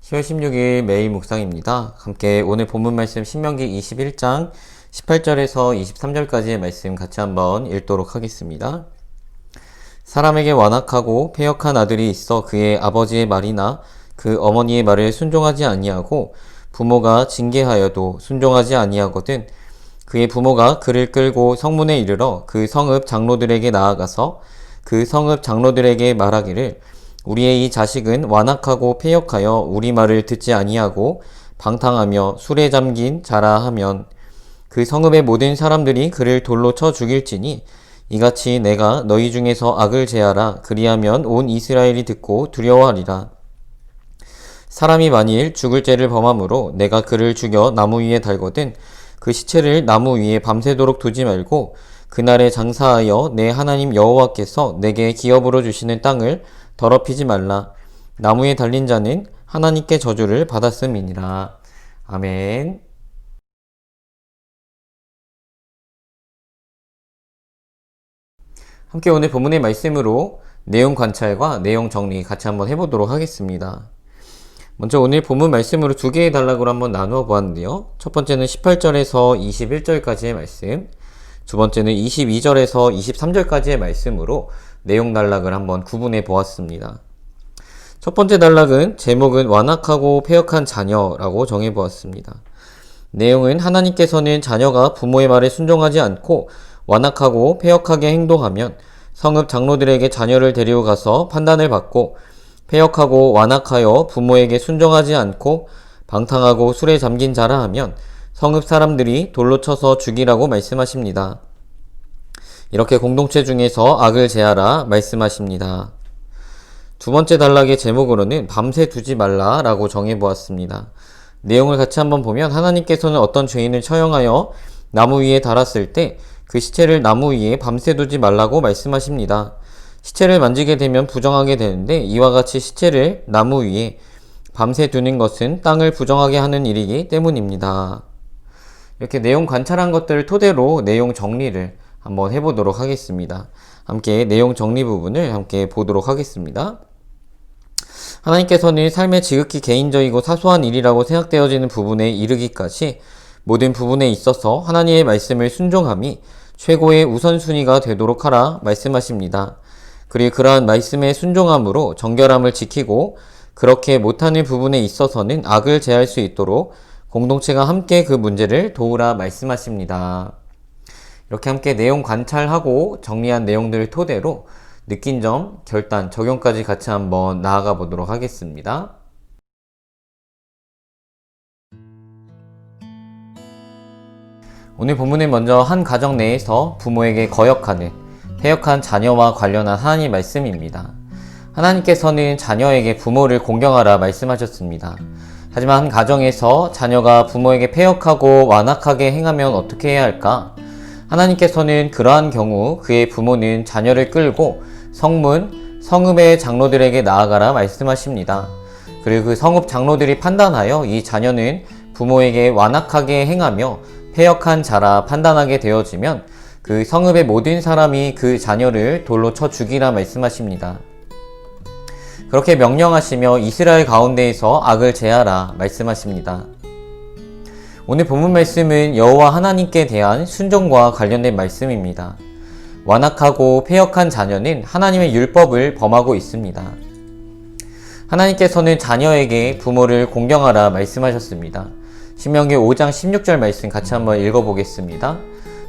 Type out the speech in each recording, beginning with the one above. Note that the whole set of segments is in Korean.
10월 16일 매일 묵상입니다. 함께 오늘 본문 말씀 신명기 21장 18절에서 23절까지의 말씀 같이 한번 읽도록 하겠습니다. 사람에게 완악하고 패역한 아들이 있어 그의 아버지의 말이나 그 어머니의 말을 순종하지 아니하고 부모가 징계하여도 순종하지 아니하거든 그의 부모가 그를 끌고 성문에 이르러 그 성읍 장로들에게 나아가서 그 성읍 장로들에게 말하기를 우리의 이 자식은 완악하고 패역하여 우리 말을 듣지 아니하고 방탕하며 술에 잠긴 자라 하면 그 성읍의 모든 사람들이 그를 돌로 쳐 죽일지니 이같이 내가 너희 중에서 악을 제하라. 그리하면 온 이스라엘이 듣고 두려워하리라. 사람이 만일 죽을 죄를 범함으로 내가 그를 죽여 나무 위에 달거든 그 시체를 나무 위에 밤새도록 두지 말고 그날에 장사하여 내 하나님 여호와께서 내게 기업으로 주시는 땅을 더럽히지 말라. 나무에 달린 자는 하나님께 저주를 받았음이니라. 아멘. 함께 오늘 본문의 말씀으로 내용 관찰과 내용 정리 같이 한번 해보도록 하겠습니다. 먼저 오늘 본문 말씀으로 두 개의 단락으로 한번 나누어 보았는데요. 첫 번째는 18절에서 21절까지의 말씀, 두 번째는 22절에서 23절까지의 말씀으로 내용 단락을 한번 구분해 보았습니다. 첫 번째 단락은 제목은 완악하고 패역한 자녀라고 정해 보았습니다. 내용은 하나님께서는 자녀가 부모의 말에 순종하지 않고 완악하고 패역하게 행동하면 성읍 장로들에게 자녀를 데리고 가서 판단을 받고 패역하고 완악하여 부모에게 순종하지 않고 방탕하고 술에 잠긴 자라 하면 성읍 사람들이 돌로 쳐서 죽이라고 말씀하십니다. 이렇게 공동체 중에서 악을 제하라 말씀하십니다. 두 번째 단락의 제목으로는 밤새 두지 말라 라고 정해보았습니다. 내용을 같이 한번 보면 하나님께서는 어떤 죄인을 처형하여 나무 위에 달았을 때 그 시체를 나무 위에 밤새 두지 말라고 말씀하십니다. 시체를 만지게 되면 부정하게 되는데 이와 같이 시체를 나무 위에 밤새 두는 것은 땅을 부정하게 하는 일이기 때문입니다. 이렇게 내용 관찰한 것들을 토대로 내용 정리를 한번 해보도록 하겠습니다. 함께 내용 정리 부분을 함께 보도록 하겠습니다. 하나님께서는 삶의 지극히 개인적이고 사소한 일이라고 생각되어지는 부분에 이르기까지 모든 부분에 있어서 하나님의 말씀을 순종함이 최고의 우선순위가 되도록 하라 말씀하십니다. 그리고 그러한 말씀의 순종함으로 정결함을 지키고 그렇게 못하는 부분에 있어서는 악을 제할 수 있도록 공동체가 함께 그 문제를 도우라 말씀하십니다. 이렇게 함께 내용 관찰하고 정리한 내용들을 토대로 느낀 점, 결단, 적용까지 같이 한번 나아가 보도록 하겠습니다. 오늘 본문은 먼저 한 가정 내에서 부모에게 거역하는 패역한 자녀와 관련한 하나님의 말씀입니다. 하나님께서는 자녀에게 부모를 공경하라 말씀하셨습니다. 하지만 한 가정에서 자녀가 부모에게 패역하고 완악하게 행하면 어떻게 해야 할까? 하나님께서는 그러한 경우 그의 부모는 자녀를 끌고 성읍의 장로들에게 나아가라 말씀하십니다. 그리고 그 성읍 장로들이 판단하여 이 자녀는 부모에게 완악하게 행하며 패역한 자라 판단하게 되어지면 그 성읍의 모든 사람이 그 자녀를 돌로 쳐 죽이라 말씀하십니다. 그렇게 명령하시며 이스라엘 가운데에서 악을 제하라 말씀하십니다. 오늘 본문 말씀은 여호와 하나님께 대한 순종과 관련된 말씀입니다. 완악하고 패역한 자녀는 하나님의 율법을 범하고 있습니다. 하나님께서는 자녀에게 부모를 공경하라 말씀하셨습니다. 신명기 5장 16절 말씀 같이 한번 읽어보겠습니다.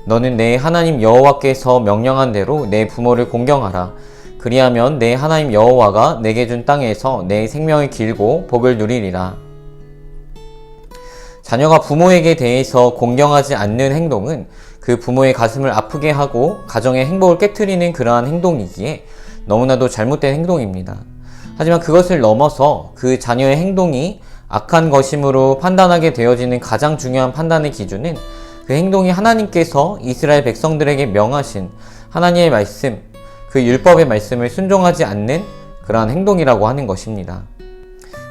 너는 내 하나님 여호와께서 명령한 대로 내 부모를 공경하라. 그리하면 내 하나님 여호와가 내게 준 땅에서 내 생명이 길고 복을 누리리라. 자녀가 부모에게 대해서 공경하지 않는 행동은 그 부모의 가슴을 아프게 하고 가정의 행복을 깨트리는 그러한 행동이기에 너무나도 잘못된 행동입니다. 하지만 그것을 넘어서 그 자녀의 행동이 악한 것임으로 판단하게 되어지는 가장 중요한 판단의 기준은 그 행동이 하나님께서 이스라엘 백성들에게 명하신 하나님의 말씀, 그 율법의 말씀을 순종하지 않는 그러한 행동이라고 하는 것입니다.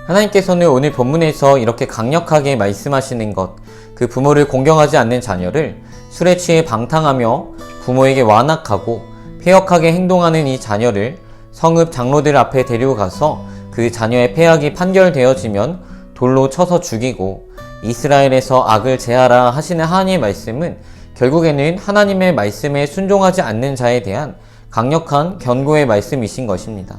하나님께서는 오늘 본문에서 이렇게 강력하게 말씀하시는 것, 그 부모를 공경하지 않는 자녀를 술에 취해 방탕하며 부모에게 완악하고 패역하게 행동하는 이 자녀를 성읍 장로들 앞에 데리고 가서 그 자녀의 패악이 판결되어지면 돌로 쳐서 죽이고 이스라엘에서 악을 제하라 하시는 하나님의 말씀은 결국에는 하나님의 말씀에 순종하지 않는 자에 대한 강력한 경고의 말씀이신 것입니다.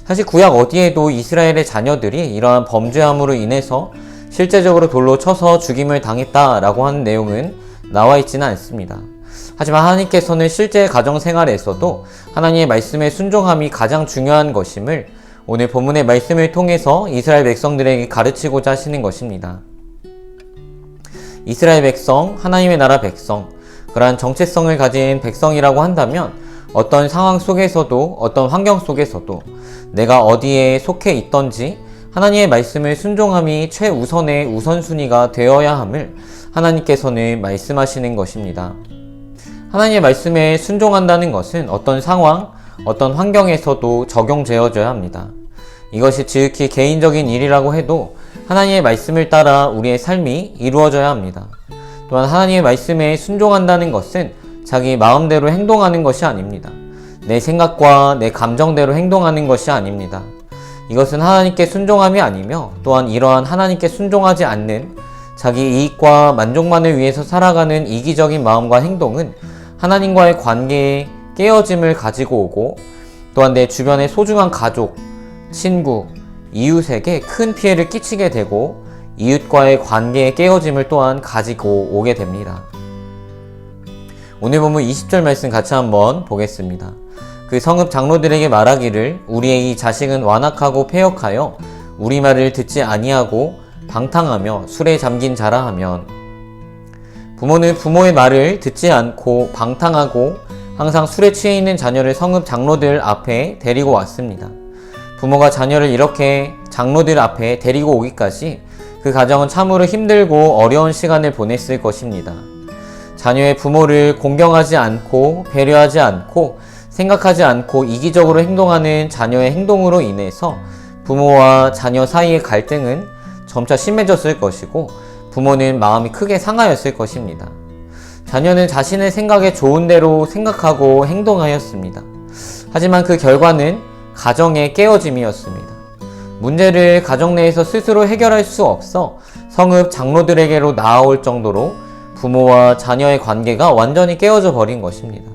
사실 구약 어디에도 이스라엘의 자녀들이 이러한 범죄함으로 인해서 실제적으로 돌로 쳐서 죽임을 당했다라고 하는 내용은 나와 있지는 않습니다. 하지만 하나님께서는 실제 가정생활에서도 하나님의 말씀에 순종함이 가장 중요한 것임을 오늘 본문의 말씀을 통해서 이스라엘 백성들에게 가르치고자 하시는 것입니다. 이스라엘 백성, 하나님의 나라 백성, 그러한 정체성을 가진 백성이라고 한다면 어떤 상황 속에서도 어떤 환경 속에서도 내가 어디에 속해 있던지 하나님의 말씀을 순종함이 최우선의 우선순위가 되어야 함을 하나님께서는 말씀하시는 것입니다. 하나님의 말씀에 순종한다는 것은 어떤 상황, 어떤 환경에서도 적용되어져야 합니다. 이것이 지극히 개인적인 일이라고 해도 하나님의 말씀을 따라 우리의 삶이 이루어져야 합니다. 또한 하나님의 말씀에 순종한다는 것은 자기 마음대로 행동하는 것이 아닙니다. 내 생각과 내 감정대로 행동하는 것이 아닙니다. 이것은 하나님께 순종함이 아니며 또한 이러한 하나님께 순종하지 않는 자기 이익과 만족만을 위해서 살아가는 이기적인 마음과 행동은 하나님과의 관계에 깨어짐을 가지고 오고 또한 내 주변의 소중한 가족, 친구, 이웃에게 큰 피해를 끼치게 되고 이웃과의 관계의 깨어짐을 또한 가지고 오게 됩니다. 오늘 본문 20절 말씀 같이 한번 보겠습니다. 그 성읍 장로들에게 말하기를 우리의 이 자식은 완악하고 패역하여 우리 말을 듣지 아니하고 방탕하며 술에 잠긴 자라 하면 부모는 부모의 말을 듣지 않고 방탕하고 항상 술에 취해 있는 자녀를 성읍 장로들 앞에 데리고 왔습니다. 부모가 자녀를 이렇게 장로들 앞에 데리고 오기까지 그 가정은 참으로 힘들고 어려운 시간을 보냈을 것입니다. 자녀의 부모를 공경하지 않고 배려하지 않고 생각하지 않고 이기적으로 행동하는 자녀의 행동으로 인해서 부모와 자녀 사이의 갈등은 점차 심해졌을 것이고 부모는 마음이 크게 상하였을 것입니다. 자녀는 자신의 생각에 좋은 대로 생각하고 행동하였습니다. 하지만 그 결과는 가정의 깨어짐이었습니다. 문제를 가정 내에서 스스로 해결할 수 없어 성읍 장로들에게로 나아올 정도로 부모와 자녀의 관계가 완전히 깨어져 버린 것입니다.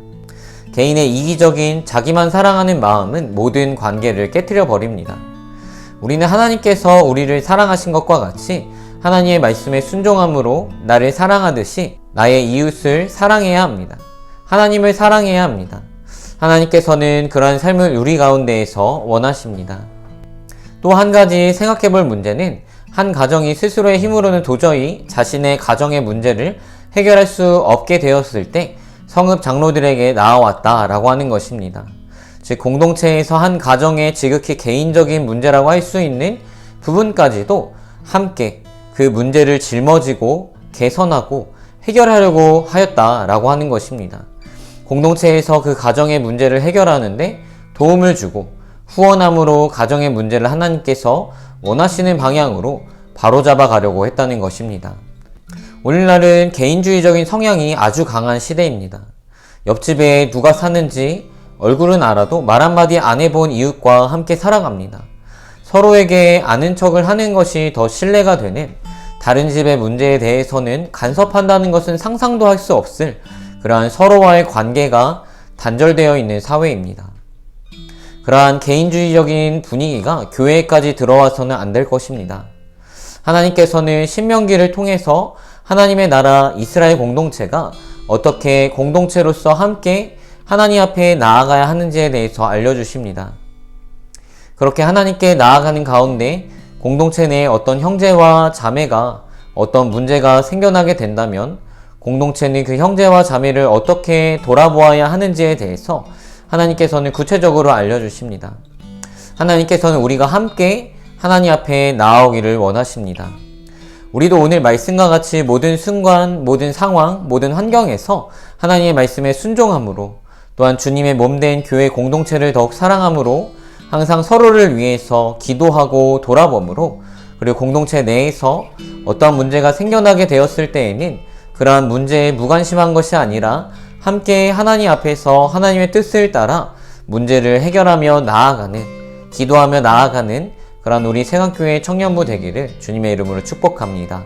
개인의 이기적인 자기만 사랑하는 마음은 모든 관계를 깨트려 버립니다. 우리는 하나님께서 우리를 사랑하신 것과 같이 하나님의 말씀에 순종함으로 나를 사랑하듯이 나의 이웃을 사랑해야 합니다. 하나님을 사랑해야 합니다. 하나님께서는 그러한 삶을 우리 가운데에서 원하십니다. 또 한 가지 생각해 볼 문제는 한 가정이 스스로의 힘으로는 도저히 자신의 가정의 문제를 해결할 수 없게 되었을 때 성읍 장로들에게 나아왔다라고 하는 것입니다. 즉 공동체에서 한 가정의 지극히 개인적인 문제라고 할 수 있는 부분까지도 함께 그 문제를 짊어지고 개선하고 해결하려고 하였다라고 하는 것입니다. 공동체에서 그 가정의 문제를 해결하는데 도움을 주고 후원함으로 가정의 문제를 하나님께서 원하시는 방향으로 바로잡아 가려고 했다는 것입니다. 오늘날은 개인주의적인 성향이 아주 강한 시대입니다. 옆집에 누가 사는지 얼굴은 알아도 말 한마디 안 해본 이웃과 함께 살아갑니다. 서로에게 아는 척을 하는 것이 더 신뢰가 되는 다른 집의 문제에 대해서는 간섭한다는 것은 상상도 할 수 없을 그러한 서로와의 관계가 단절되어 있는 사회입니다. 그러한 개인주의적인 분위기가 교회까지 들어와서는 안 될 것입니다. 하나님께서는 신명기를 통해서 하나님의 나라 이스라엘 공동체가 어떻게 공동체로서 함께 하나님 앞에 나아가야 하는지에 대해서 알려주십니다. 그렇게 하나님께 나아가는 가운데 공동체 내에 어떤 형제와 자매가 어떤 문제가 생겨나게 된다면 공동체는 그 형제와 자매를 어떻게 돌아보아야 하는지에 대해서 하나님께서는 구체적으로 알려주십니다. 하나님께서는 우리가 함께 하나님 앞에 나아오기를 원하십니다. 우리도 오늘 말씀과 같이 모든 순간, 모든 상황, 모든 환경에서 하나님의 말씀에 순종함으로 또한 주님의 몸된 교회 공동체를 더욱 사랑함으로 항상 서로를 위해서 기도하고 돌아봄으로 그리고 공동체 내에서 어떠한 문제가 생겨나게 되었을 때에는 그러한 문제에 무관심한 것이 아니라 함께 하나님 앞에서 하나님의 뜻을 따라 문제를 해결하며 나아가는, 기도하며 나아가는 그런 우리 세강교회 청년부 되기를 주님의 이름으로 축복합니다.